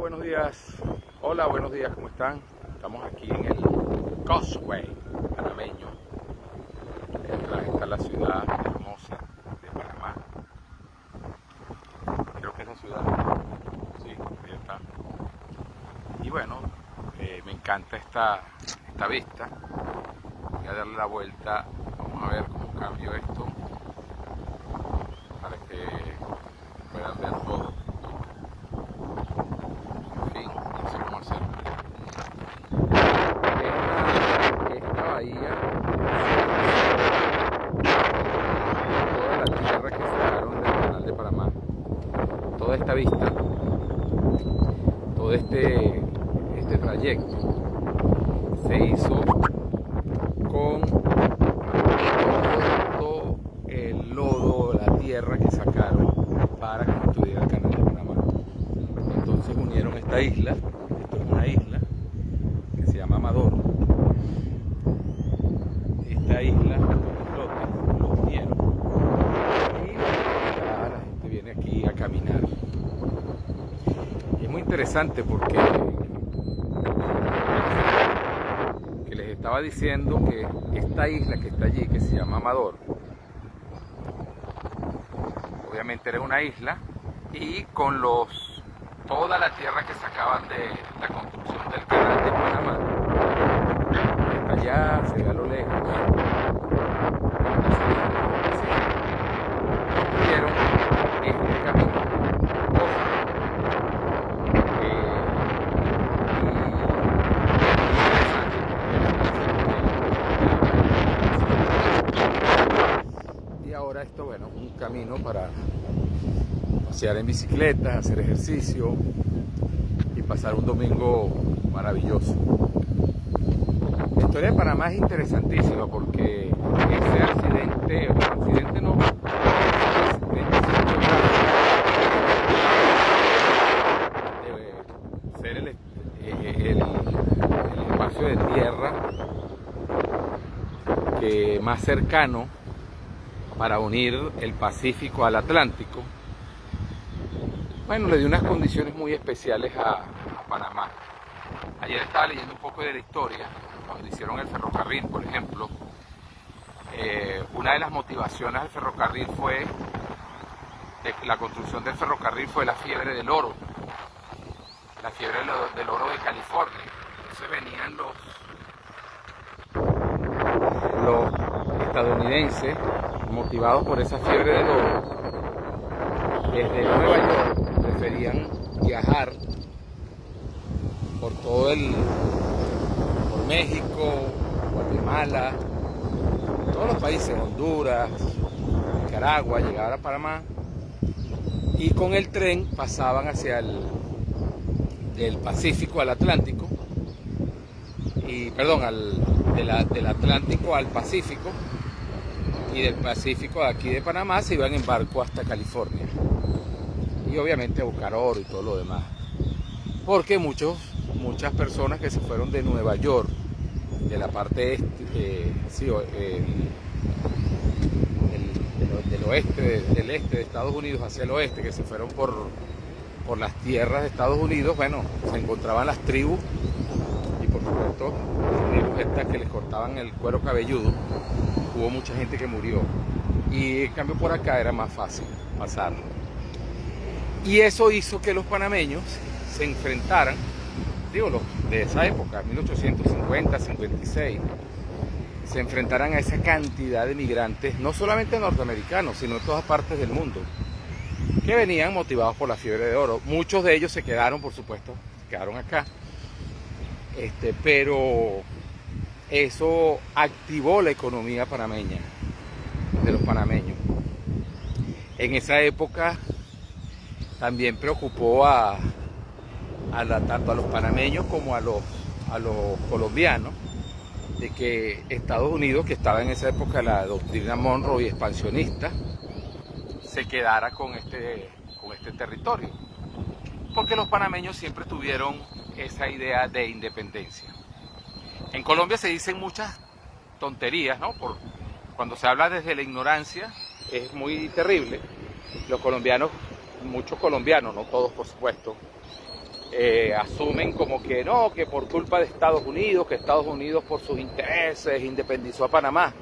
buenos días. Hola, buenos días, ¿cómo están? Estamos aquí en el Causeway panameño. Detrás está la ciudad hermosa de Panamá. Creo que es la ciudad. Sí, ahí está. Y bueno, me encanta esta vista. Voy a darle la vuelta. Vamos a ver cómo cambio esto para que puedan ver todo. No sé cómo hacerlo. Esta bahía, toda la tierra que sacaron del canal de Panamá, toda esta vista, todo este trayecto se hizo con todo el lodo, la tierra que sacaron para construir el canal de Panamá. Entonces unieron esta isla, esto es una isla que se llama Amador. Esta isla, los unieron y ya la gente viene aquí a caminar. Y es muy interesante porque que les estaba diciendo que esta isla que está allí, que se llama Amador, obviamente era una isla y con toda la tierra que sacaban de la construcción del canal de Panamá, allá se ve a lo lejos, construyeron este camino y ahora esto, bueno, un camino para pasear en bicicleta, hacer ejercicio y pasar un domingo maravilloso. La historia de Panamá es interesantísima porque ese accidente no, de ser el espacio de tierra que más cercano para unir el Pacífico al Atlántico, bueno, le dio unas condiciones muy especiales a Panamá. Ayer estaba leyendo un poco de la historia, cuando hicieron el ferrocarril, por ejemplo. Una de las motivaciones del ferrocarril la construcción del ferrocarril fue la fiebre del oro, la fiebre del oro de California. Entonces venían los estadounidenses, motivados por esa fiebre del oro, desde Nueva York preferían viajar por por México, Guatemala, todos los países, Honduras, Nicaragua, llegaban a Panamá y con el tren pasaban hacia del Pacífico al Atlántico, del Atlántico al Pacífico, y del Pacífico de aquí de Panamá se iban en barco hasta California y obviamente a buscar oro y todo lo demás, porque muchas personas que se fueron de Nueva York, de la parte del este de Estados Unidos hacia el oeste, que se fueron por las tierras de Estados Unidos, bueno, se encontraban las tribus y por supuesto las tribus estas que les cortaban el cuero cabelludo. Hubo mucha gente que murió y en cambio por acá era más fácil pasar. Y eso hizo que los panameños se enfrentaran, los de esa época, 1850, 56, se enfrentaran a esa cantidad de migrantes, no solamente norteamericanos, sino de todas partes del mundo, que venían motivados por la fiebre de oro. Muchos de ellos se quedaron, por supuesto, quedaron acá, pero eso activó la economía panameña, de los panameños. En esa época también preocupó tanto a los panameños como a los colombianos, de que Estados Unidos, que estaba en esa época la doctrina Monroe y expansionista, se quedara con este territorio, porque los panameños siempre tuvieron esa idea de independencia. En Colombia se dicen muchas tonterías, ¿no? Cuando se habla desde la ignorancia es muy terrible. Los colombianos, muchos colombianos, no todos por supuesto, asumen como que no, que por culpa de Estados Unidos, que Estados Unidos por sus intereses independizó a Panamá.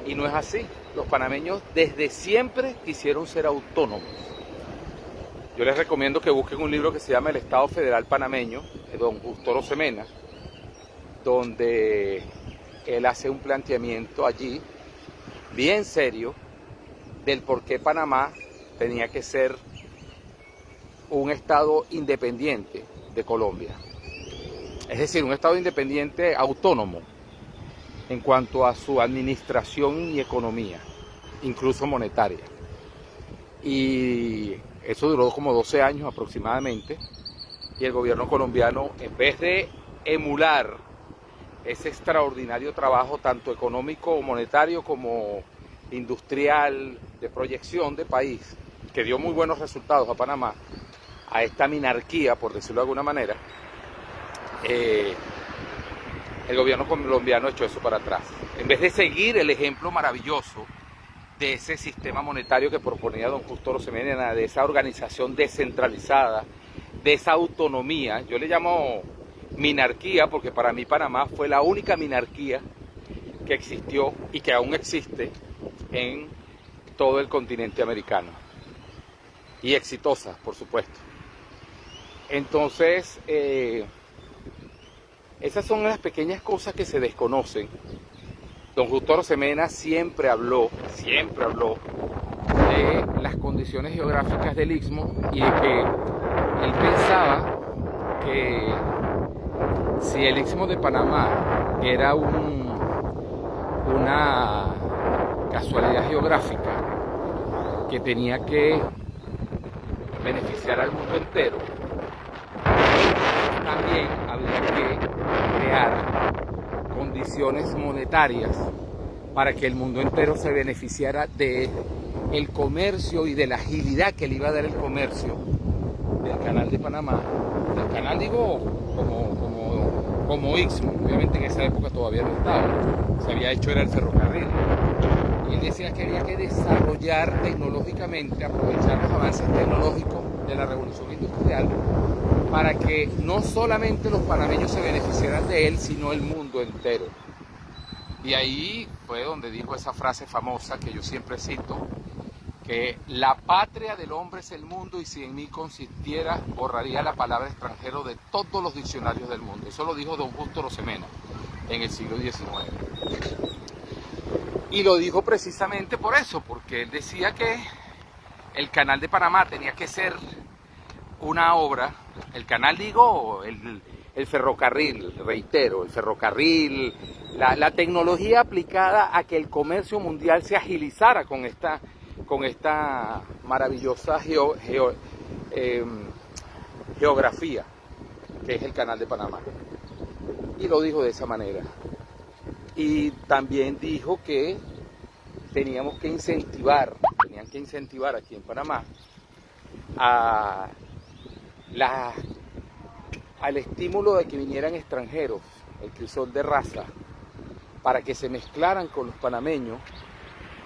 Y no es así. Los panameños desde siempre quisieron ser autónomos. Yo les recomiendo que busquen un libro que se llama El Estado Federal Panameño, de don Justo Arosemena, donde él hace un planteamiento allí bien serio del por qué Panamá tenía que ser un estado independiente de Colombia. Es decir, un estado independiente autónomo en cuanto a su administración y economía, incluso monetaria. Y eso duró como 12 años aproximadamente, y el gobierno colombiano, en vez de emular ese extraordinario trabajo tanto económico, monetario como industrial, de proyección de país, que dio muy buenos resultados a Panamá, a esta minarquía, por decirlo de alguna manera, el gobierno colombiano echó eso para atrás. En vez de seguir el ejemplo maravilloso de ese sistema monetario que proponía don Justo Arosemena, de esa organización descentralizada, de esa autonomía, yo le llamo minarquía porque para mí Panamá fue la única minarquía que existió y que aún existe en todo el continente americano. Y exitosa, por supuesto. Entonces, esas son las pequeñas cosas que se desconocen. Don Justo Arosemena siempre habló de las condiciones geográficas del Istmo y de que él pensaba que si el Istmo de Panamá era una casualidad geográfica que tenía que beneficiar al mundo entero, también había que crear condiciones monetarias para que el mundo entero se beneficiara de el comercio y de la agilidad que le iba a dar el comercio del canal de Panamá. El canal, digo, como Istmo, obviamente en esa época todavía no estaba, se había hecho era el ferrocarril. Y él decía que había que desarrollar tecnológicamente, aprovechar los avances tecnológicos de la revolución industrial para que no solamente los panameños se beneficiaran de él, sino el mundo entero. Y ahí fue donde dijo esa frase famosa que yo siempre cito, que la patria del hombre es el mundo y si en mí consistiera, borraría la palabra extranjero de todos los diccionarios del mundo. Eso lo dijo don Justo Arosemena en el siglo XIX. Y lo dijo precisamente por eso, porque él decía que el canal de Panamá tenía que ser una obra, el canal digo, el ferrocarril, reitero, el ferrocarril, la tecnología aplicada a que el comercio mundial se agilizara con esta maravillosa geografía que es el canal de Panamá. Y lo dijo de esa manera. Y también dijo que tenían que incentivar aquí en Panamá al estímulo de que vinieran extranjeros, el crisol de raza, para que se mezclaran con los panameños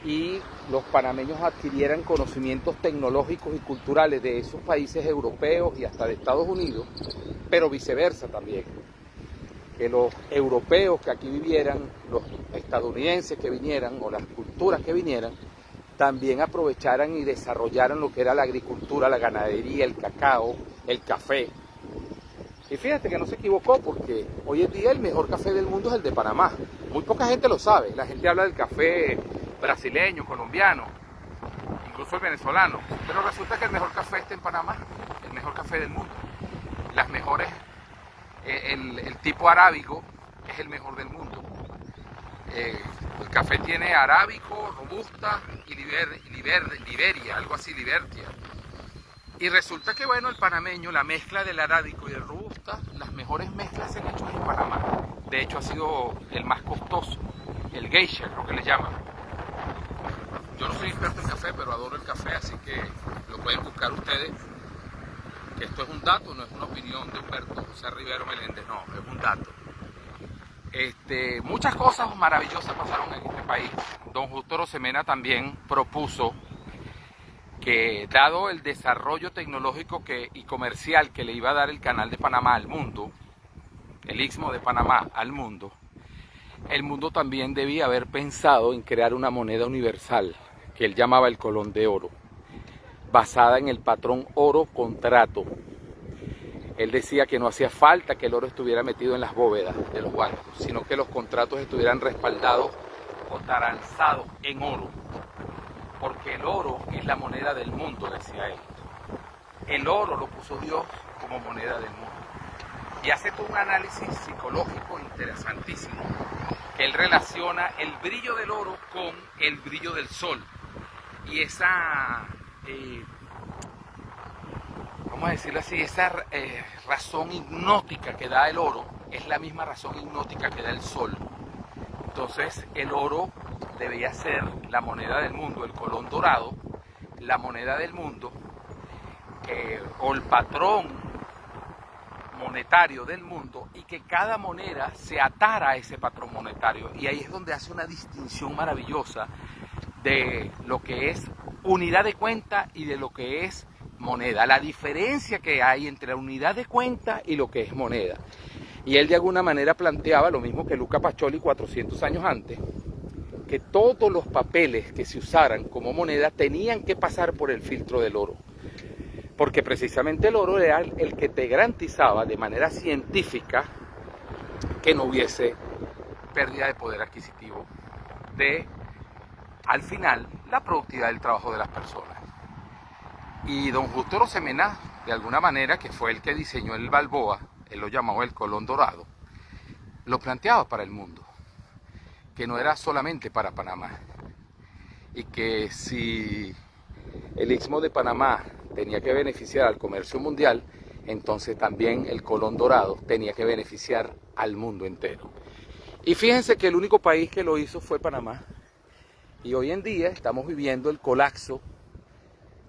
y los panameños adquirieran conocimientos tecnológicos y culturales de esos países europeos y hasta de Estados Unidos, pero viceversa también. Que los europeos que aquí vivieran, los estadounidenses que vinieran o las culturas que vinieran, también aprovecharan y desarrollaran lo que era la agricultura, la ganadería, el cacao, el café. Y fíjate que no se equivocó porque hoy en día el mejor café del mundo es el de Panamá. Muy poca gente lo sabe, la gente habla del café brasileño, colombiano, incluso el venezolano, pero resulta que el mejor café está en Panamá, el mejor café del mundo. Las mejores, el tipo arábigo es el mejor del mundo. El café tiene arábico, robusta y liberia, algo así, libertia. Y resulta que bueno, el panameño, la mezcla del arábico y el robusta, las mejores mezclas se han hecho en Panamá. De hecho ha sido el más costoso, el geisha, lo que le llaman. Yo no soy experto en café, pero adoro el café, así que lo pueden buscar ustedes. Que esto es un dato, no es una opinión de Humberto José Rivero Meléndez, no, es un dato. Muchas cosas maravillosas pasaron en este país. Don Justo Arosemena también propuso que dado el desarrollo tecnológico y comercial que le iba a dar el Canal de Panamá al mundo, el Istmo de Panamá al mundo, el mundo también debía haber pensado en crear una moneda universal, que él llamaba el colón de oro, basada en el patrón oro-contrato. Él decía que no hacía falta que el oro estuviera metido en las bóvedas de los bancos, sino que los contratos estuvieran respaldados o taranzados en oro, porque el oro es la moneda del mundo, decía él. El oro lo puso Dios como moneda del mundo. Y hace todo un análisis psicológico interesantísimo, que él relaciona el brillo del oro con el brillo del sol. Y esa, vamos a decirlo así, esa razón hipnótica que da el oro es la misma razón hipnótica que da el sol. Entonces el oro debía ser la moneda del mundo, el colón dorado, la moneda del mundo, o el patrón monetario del mundo, y que cada moneda se atara a ese patrón monetario. Y ahí es donde hace una distinción maravillosa de lo que es unidad de cuenta y de lo que es moneda, la diferencia que hay entre la unidad de cuenta y lo que es moneda. Y él de alguna manera planteaba lo mismo que Luca Pacioli 400 años antes, que todos los papeles que se usaran como moneda tenían que pasar por el filtro del oro, porque precisamente el oro era el que te garantizaba de manera científica que no hubiese pérdida de poder adquisitivo de, al final, la productividad del trabajo de las personas. Y don Justo Arosemena, de alguna manera, que fue el que diseñó el Balboa, él lo llamó el colón dorado, lo planteaba para el mundo, que no era solamente para Panamá, y que si el Istmo de Panamá tenía que beneficiar al comercio mundial, entonces también el colón dorado tenía que beneficiar al mundo entero. Y fíjense que el único país que lo hizo fue Panamá, y hoy en día estamos viviendo el colapso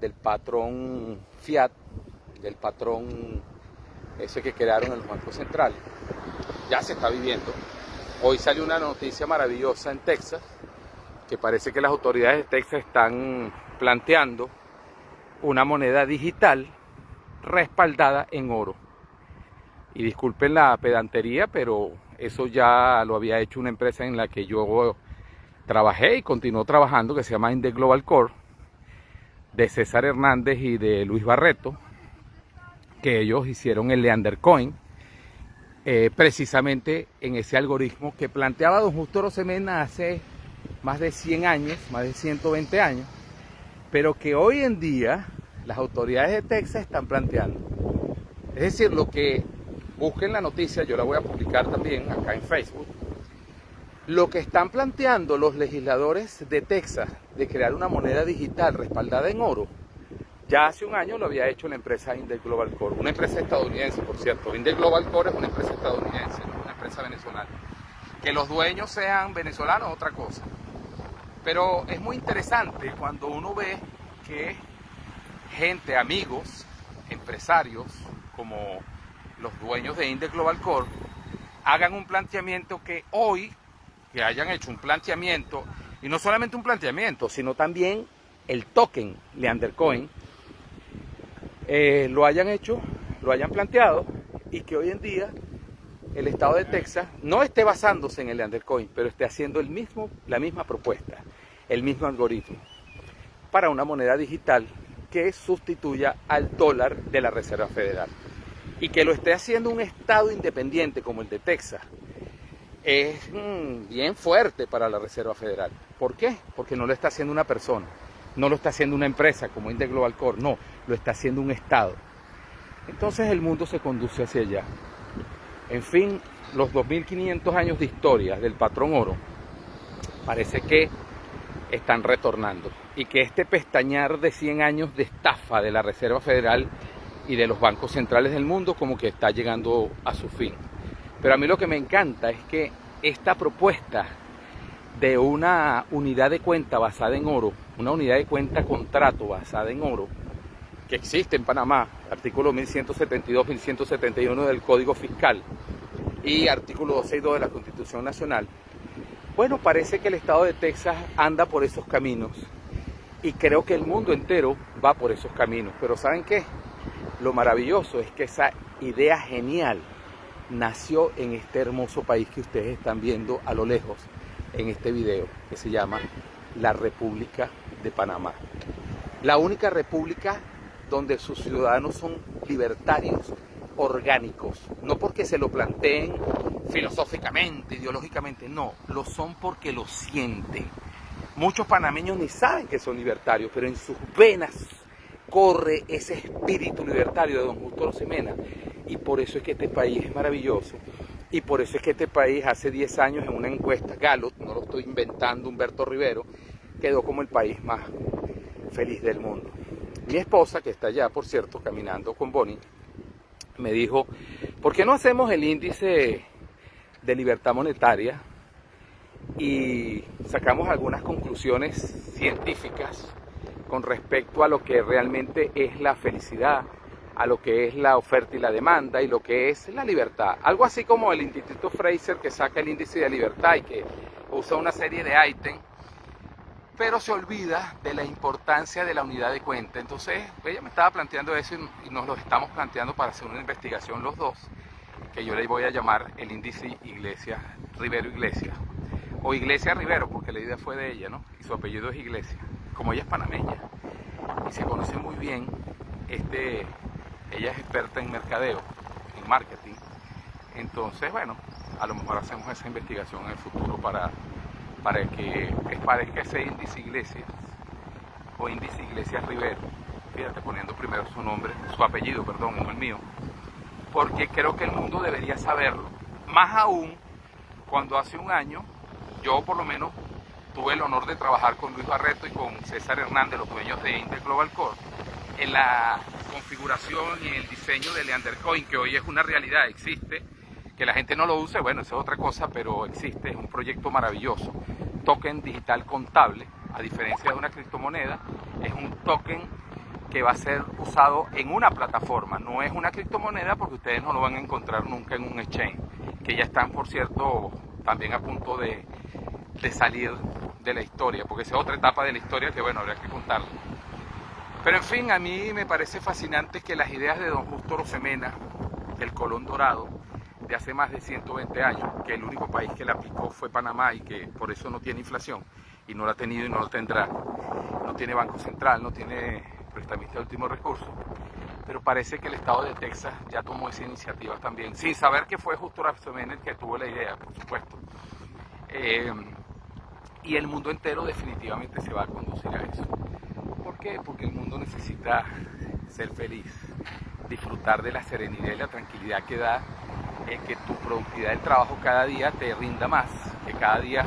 del patrón fiat, del patrón ese que crearon en los bancos centrales. Ya se está viviendo. Hoy salió una noticia maravillosa en Texas, que parece que las autoridades de Texas están planteando una moneda digital respaldada en oro. Y disculpen la pedantería, pero eso ya lo había hecho una empresa en la que yo trabajé y continuó trabajando, que se llama Index Global Core, de César Hernández y de Luis Barreto, que ellos hicieron el Leander Coin, precisamente en ese algoritmo que planteaba don Justo Arosemena hace más de 100 años, más de 120 años, pero que hoy en día las autoridades de Texas están planteando. Es decir, lo que busquen la noticia, yo la voy a publicar también acá en Facebook, lo que están planteando los legisladores de Texas de crear una moneda digital respaldada en oro, ya hace un año lo había hecho la empresa Index Global Core, una empresa estadounidense, por cierto. Index Global Core es una empresa estadounidense, no una empresa venezolana. Que los dueños sean venezolanos es otra cosa. Pero es muy interesante cuando uno ve que gente, amigos, empresarios, como los dueños de Index Global Core, hagan un planteamiento que hoy, que hayan hecho un planteamiento, y no solamente un planteamiento, sino también el token Leander Coin, lo hayan hecho, lo hayan planteado, y que hoy en día el estado de Texas no esté basándose en el Leander Coin, pero esté haciendo la misma propuesta, el mismo algoritmo, para una moneda digital que sustituya al dólar de la Reserva Federal. Y que lo esté haciendo un estado independiente como el de Texas es bien fuerte para la Reserva Federal. ¿Por qué? Porque no lo está haciendo una persona, no lo está haciendo una empresa como Index Global Core, no, lo está haciendo un estado. Entonces el mundo se conduce hacia allá. En fin, los 2500 años de historia del patrón oro parece que están retornando, y que este pestañear de 100 años de estafa de la Reserva Federal y de los bancos centrales del mundo como que está llegando a su fin. Pero a mí lo que me encanta es que esta propuesta de una unidad de cuenta basada en oro, una unidad de cuenta contrato basada en oro, que existe en Panamá, artículo 1172, 1171 del Código Fiscal y artículo 262 de la Constitución Nacional, bueno, parece que el estado de Texas anda por esos caminos Y creo que el mundo entero va por esos caminos. Pero ¿saben qué? Lo maravilloso es que esa idea genial nació en este hermoso país que ustedes están viendo a lo lejos en este video, que se llama la República de Panamá. La única república donde sus ciudadanos son libertarios, orgánicos, no porque se lo planteen filosóficamente, ideológicamente, no, lo son porque lo sienten. Muchos panameños ni saben que son libertarios, pero en sus venas corre ese espíritu libertario de don Justo Arosemena, y por eso es que este país es maravilloso, y por eso es que este país hace 10 años en una encuesta Gallup, no lo estoy inventando Humberto Rivero, quedó como el país más feliz del mundo. Mi esposa, que está allá, por cierto, caminando con Bonnie, me dijo, ¿por qué no hacemos el índice de libertad monetaria y sacamos algunas conclusiones científicas con respecto a lo que realmente es la felicidad, a lo que es la oferta y la demanda y lo que es la libertad? Algo así como el Instituto Fraser, que saca el índice de libertad y que usa una serie de ítems, pero se olvida de la importancia de la unidad de cuenta. Entonces ella me estaba planteando eso y nos lo estamos planteando para hacer una investigación los dos, que yo le voy a llamar el índice Iglesias, Rivero Iglesias, o Iglesia Rivero, porque la idea fue de ella, ¿no? Y su apellido es Iglesias. Como ella es panameña y se conoce muy bien, ella es experta en mercadeo, en marketing, entonces bueno, a lo mejor hacemos esa investigación en el futuro para que parezca ese índice Iglesias o índice Iglesias Rivero, fíjate, poniendo primero su nombre, su apellido, perdón, no el mío, porque creo que el mundo debería saberlo, más aún cuando hace un año yo por lo menos tuve el honor de trabajar con Luis Barreto y con César Hernández, los dueños de Intel Global Core, en la configuración y en el diseño de Leandercoin, que hoy es una realidad, existe. Que la gente no lo use, bueno, eso es otra cosa, pero existe, es un proyecto maravilloso. Token digital contable, a diferencia de una criptomoneda, es un token que va a ser usado en una plataforma. No es una criptomoneda porque ustedes no lo van a encontrar nunca en un exchange, que ya están, por cierto, también a punto de salir de la historia, porque esa es otra etapa de la historia que, bueno, habría que contarla. Pero en fin, a mí me parece fascinante que las ideas de don Justo Arosemena, del Colón Dorado, de hace más de 120 años, que el único país que la aplicó fue Panamá y que por eso no tiene inflación, y no la ha tenido y no lo tendrá, no tiene Banco Central, no tiene prestamista de último recurso, pero parece que el estado de Texas ya tomó esa iniciativa también, sin saber que fue Justo Arosemena el que tuvo la idea, por supuesto. Y el mundo entero definitivamente se va a conducir a eso. ¿Por qué? Porque el mundo necesita ser feliz, disfrutar de la serenidad y la tranquilidad que da que tu productividad del trabajo cada día te rinda más, que cada día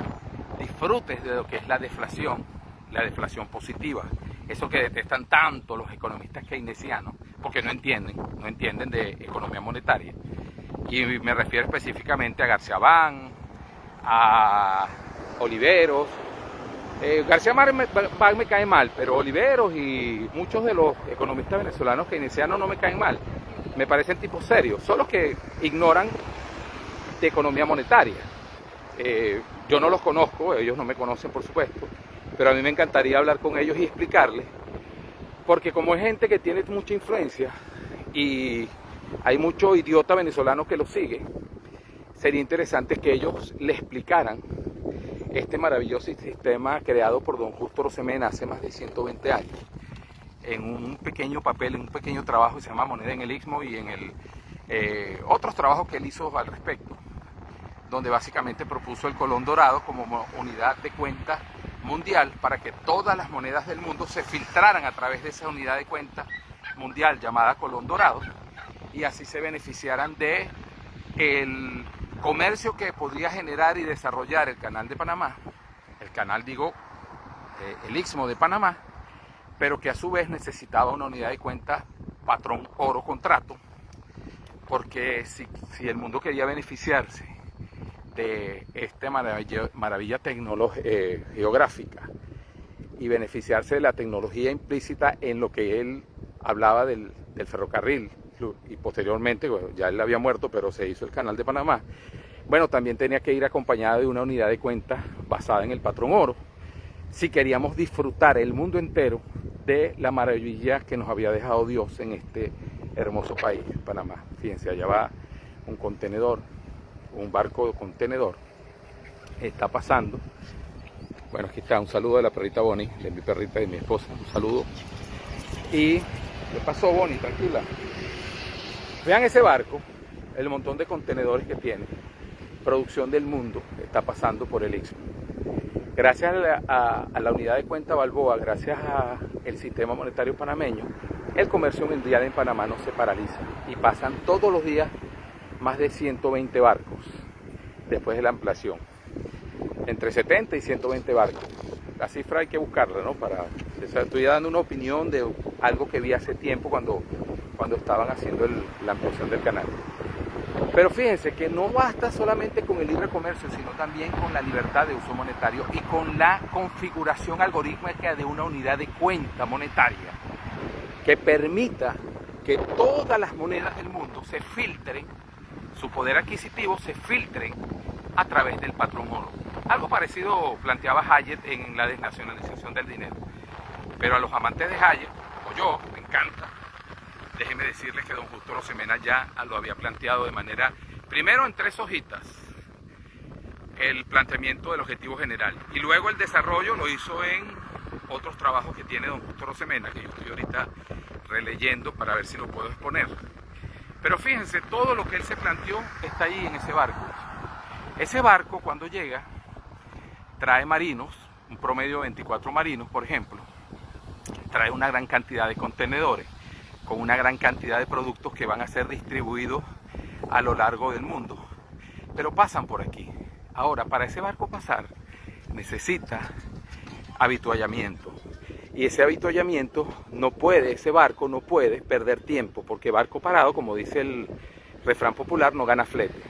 disfrutes de lo que es la deflación positiva, eso que detestan tanto los economistas keynesianos, porque no entienden de economía monetaria. Y me refiero específicamente a García Bán, a Oliveros. García Bán me cae mal, pero Oliveros y muchos de los economistas venezolanos keynesianos no me caen mal. Me parecen tipos serios, solo que ignoran de economía monetaria. Yo no los conozco, ellos no me conocen, por supuesto, pero a mí me encantaría hablar con ellos y explicarles, porque como es gente que tiene mucha influencia y hay mucho idiota venezolano que los sigue, sería interesante que ellos le explicaran este maravilloso sistema creado por don Justo Arosemena hace más de 120 años. En un pequeño papel, en un pequeño trabajo que se llama Moneda en el Istmo y en otros trabajos que él hizo al respecto, donde básicamente propuso el Colón Dorado como unidad de cuenta mundial para que todas las monedas del mundo se filtraran a través de esa unidad de cuenta mundial llamada Colón Dorado y así se beneficiaran de el comercio que podría generar y desarrollar el canal de Panamá, el Istmo de Panamá, pero que a su vez necesitaba una unidad de cuenta patrón oro contrato, porque si el mundo quería beneficiarse de esta maravilla geográfica y beneficiarse de la tecnología implícita en lo que él hablaba del ferrocarril, y posteriormente, bueno, ya él había muerto, pero se hizo el canal de Panamá, bueno, también tenía que ir acompañada de una unidad de cuenta basada en el patrón oro, si queríamos disfrutar el mundo entero de la maravilla que nos había dejado Dios en este hermoso país, Panamá. Fíjense, allá va un contenedor, un barco de contenedor, está pasando. Bueno, aquí está, un saludo de la perrita Bonnie, de mi perrita y de mi esposa, un saludo. ¿Y qué pasó, Bonnie? Tranquila. Vean ese barco, el montón de contenedores que tiene. Producción del mundo está pasando por el Istmo. Gracias a la unidad de cuenta Balboa, gracias al sistema monetario panameño, el comercio mundial en Panamá no se paraliza y pasan todos los días más de 120 barcos después de la ampliación, entre 70 y 120 barcos. La cifra hay que buscarla, ¿no? Estoy dando una opinión de algo que vi hace tiempo cuando estaban haciendo la ampliación del canal. Pero fíjense que no basta solamente con el libre comercio, sino también con la libertad de uso monetario y con la configuración algorítmica de una unidad de cuenta monetaria que permita que todas las monedas del mundo se filtren, su poder adquisitivo se filtren a través del patrón oro. Algo parecido planteaba Hayek en la desnacionalización del dinero. Pero a los amantes de Hayek, como yo, me encanta. Déjenme decirles que don Justo Rosemena ya lo había planteado de manera, primero en 3 hojitas, el planteamiento del objetivo general, y luego el desarrollo lo hizo en otros trabajos que tiene don Justo Rosemena, que yo estoy ahorita releyendo para ver si lo puedo exponer. Pero fíjense, todo lo que él se planteó está ahí en ese barco. Ese barco, cuando llega, trae marinos, un promedio de 24 marinos, por ejemplo, trae una gran cantidad de contenedores, con una gran cantidad de productos que van a ser distribuidos a lo largo del mundo, pero pasan por aquí. Ahora, para ese barco pasar, necesita avituallamiento, y ese avituallamiento ese barco no puede perder tiempo, porque barco parado, como dice el refrán popular, no gana flete.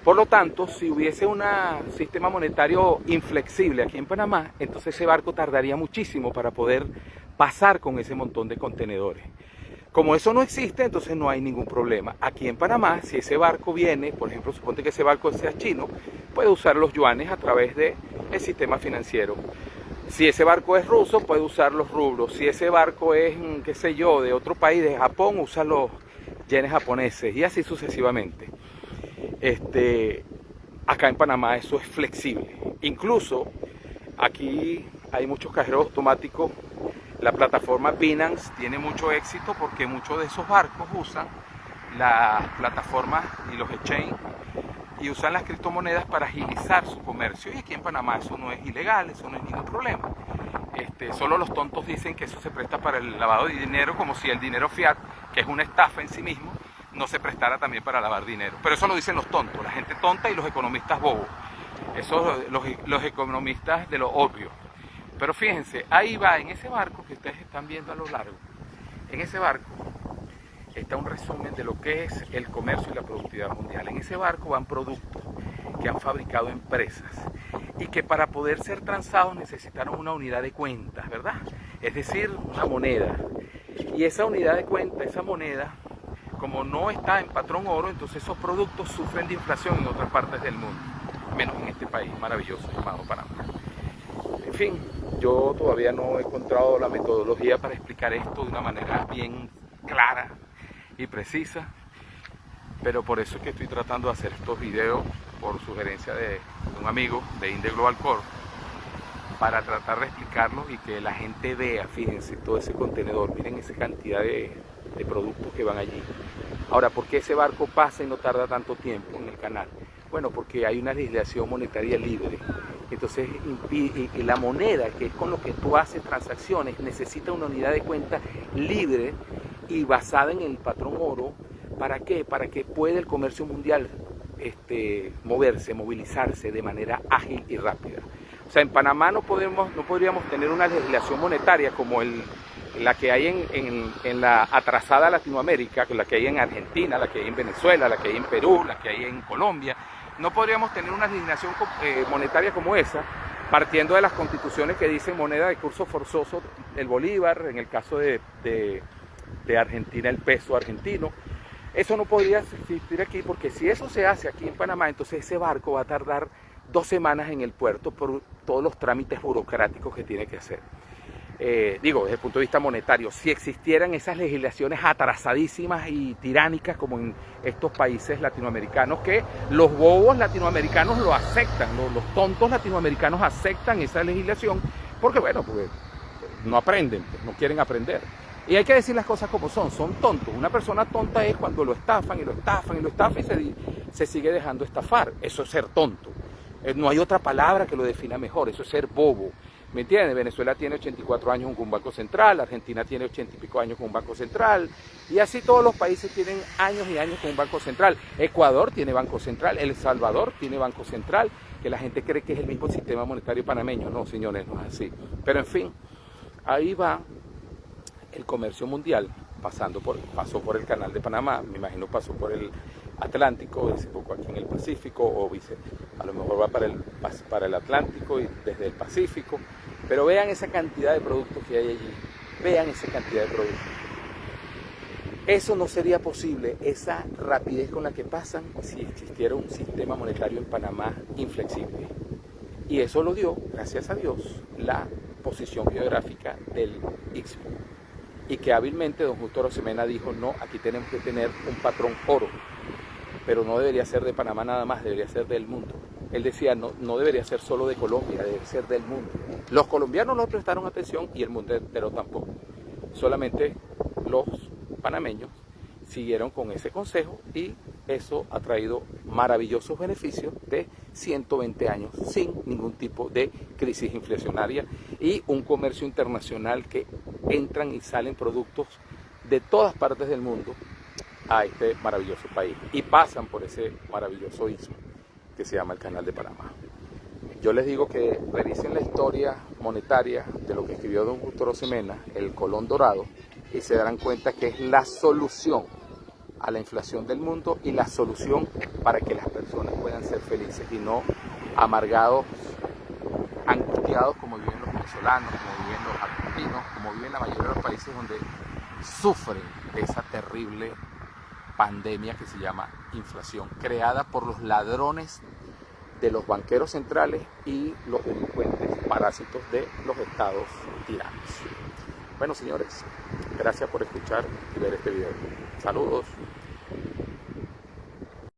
Por lo tanto, si hubiese un sistema monetario inflexible aquí en Panamá, entonces ese barco tardaría muchísimo para poder pasar con ese montón de contenedores. Como eso no existe, entonces no hay ningún problema. Aquí en Panamá, si ese barco viene, por ejemplo, suponte que ese barco sea chino, puede usar los yuanes a través del sistema financiero. Si ese barco es ruso, puede usar los rublos. Si ese barco es, qué sé yo, de otro país, de Japón, usa los yenes japoneses y así sucesivamente. Acá en Panamá eso es flexible. Incluso aquí hay muchos cajeros automáticos. La plataforma Binance tiene mucho éxito porque muchos de esos barcos usan las plataformas y los exchange y usan las criptomonedas para agilizar su comercio. Y aquí en Panamá eso no es ilegal, eso no es ningún problema. Solo los tontos dicen que eso se presta para el lavado de dinero, como si el dinero fiat, que es una estafa en sí mismo, no se prestara también para lavar dinero. Pero eso lo dicen los tontos, la gente tonta y los economistas bobos. Eso los economistas de lo obvio. Pero fíjense, ahí va, en ese barco que ustedes están viendo a lo largo, en ese barco está un resumen de lo que es el comercio y la productividad mundial. En ese barco van productos que han fabricado empresas y que para poder ser transados necesitaron una unidad de cuentas, ¿verdad? Es decir, una moneda. Y esa unidad de cuenta, esa moneda, como no está en patrón oro, entonces esos productos sufren de inflación en otras partes del mundo, menos en este país maravilloso llamado Panamá. En fin, yo todavía no he encontrado la metodología para explicar esto de una manera bien clara y precisa, pero por eso es que estoy tratando de hacer estos videos por sugerencia de un amigo de Inde Global Corp, para tratar de explicarlos y que la gente vea, fíjense, todo ese contenedor, miren esa cantidad de productos que van allí. Ahora, ¿por qué ese barco pasa y no tarda tanto tiempo en el canal? Bueno, porque hay una legislación monetaria libre. Entonces, y la moneda, que es con lo que tú haces transacciones, necesita una unidad de cuenta libre y basada en el patrón oro. ¿Para qué? Para que pueda el comercio mundial movilizarse de manera ágil y rápida. O sea, en Panamá no podríamos tener una legislación monetaria como la que hay en la atrasada Latinoamérica, la que hay en Argentina, la que hay en Venezuela, la que hay en Perú, la que hay en Colombia. No podríamos tener una legislación monetaria como esa, partiendo de las constituciones que dicen moneda de curso forzoso, el bolívar, en el caso de Argentina, el peso argentino. Eso no podría existir aquí, porque si eso se hace aquí en Panamá, entonces ese barco va a tardar 2 semanas en el puerto por todos los trámites burocráticos que tiene que hacer. Digo, desde el punto de vista monetario, si existieran esas legislaciones atrasadísimas y tiránicas como en estos países latinoamericanos, que los bobos latinoamericanos lo aceptan, los tontos latinoamericanos aceptan esa legislación, porque bueno, porque no aprenden, pues, no quieren aprender. Y hay que decir las cosas como son tontos. Una persona tonta es cuando lo estafan y lo estafan y lo estafan y se sigue dejando estafar. Eso es ser tonto. No hay otra palabra que lo defina mejor, eso es ser bobo. ¿Me entiendes? Venezuela tiene 84 años con un banco central, Argentina tiene 80 y pico años con un banco central, y así todos los países tienen años y años con un banco central. Ecuador tiene banco central, El Salvador tiene banco central, que la gente cree que es el mismo sistema monetario panameño. No, señores, no es así. Pero en fin, ahí va el comercio mundial, pasó por el canal de Panamá, me imagino pasó por el Atlántico, desembocó aquí en el Pacífico, o a lo mejor va para el Atlántico y desde el Pacífico, pero vean esa cantidad de productos que hay allí, vean esa cantidad de productos. Eso no sería posible, esa rapidez con la que pasan, si existiera un sistema monetario en Panamá inflexible. Y eso lo dio, gracias a Dios, la posición geográfica del Istmo. Y que hábilmente don Justo Arosemena dijo, no, aquí tenemos que tener un patrón oro, pero no debería ser de Panamá nada más, debería ser del mundo. Él decía, no debería ser solo de Colombia, debe ser del mundo. Los colombianos no prestaron atención y el mundo entero tampoco. Solamente los panameños siguieron con ese consejo y eso ha traído maravillosos beneficios de 120 años sin ningún tipo de crisis inflacionaria y un comercio internacional que entran y salen productos de todas partes del mundo a este maravilloso país y pasan por ese maravilloso istmo que se llama el Canal de Panamá. Yo les digo que revisen la historia monetaria de lo que escribió don Justo Arosemena, el Colón Dorado, y se darán cuenta que es la solución a la inflación del mundo y la solución para que las personas puedan ser felices y no amargados, angustiados como viven los venezolanos, como viven los argentinos, como viven la mayoría de los países donde sufren de esa terrible pandemia que se llama inflación, creada por los ladrones de los banqueros centrales y los delincuentes parásitos de los estados tiranos. Bueno, señores, gracias por escuchar y ver este video. Saludos.